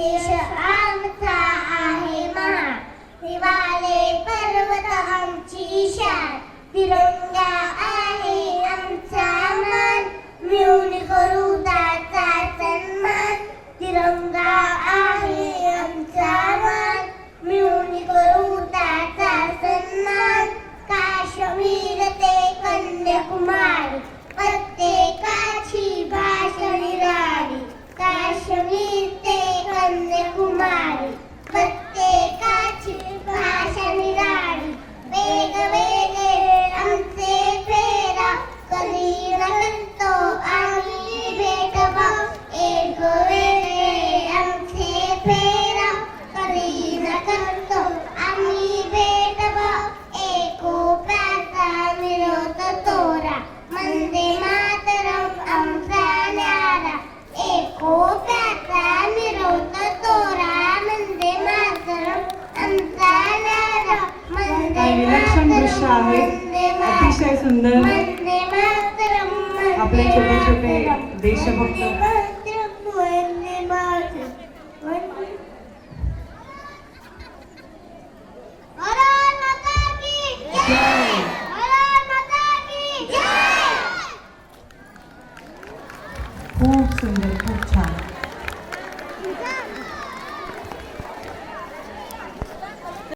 देश आमचा आहे महान, हिमालय पर्वत आमची शान, तिरंगा आहे आमचा मान, मिळून करू त्याचा सन्मान. तिरंगा आहे आमचा मान, मिळून करू त्याचा सन्मान. काश्मीर ते कन्याकुमारी प्रत्येकाची भाषा निराळी, काश्मीर ते कन्याकुमारी प्रत्येकाची भाषा निराळी. वेगवेगळे आमचे फेरा कधी न करतो आम्ही भेदभाव, एक वेगळे आमचे फेरा कधी न करतो आम्ही भेदभाव. एकोप्याचा मिरवतो तोरा, वंदे मातरम आमचा न्यारा. एकोप्याचा मिरवतो तोरा, वंदे मातरम आमचा न्यारा. वंदे विलक्षण दृश्य आहे, अतिशय सुंदर. वंदे मातरम, आपले छोटे छोटे देशभक्त वंदे मातरम. भारत माता की जय, भारत माता की जय. खूप सुंदर, खूप छान.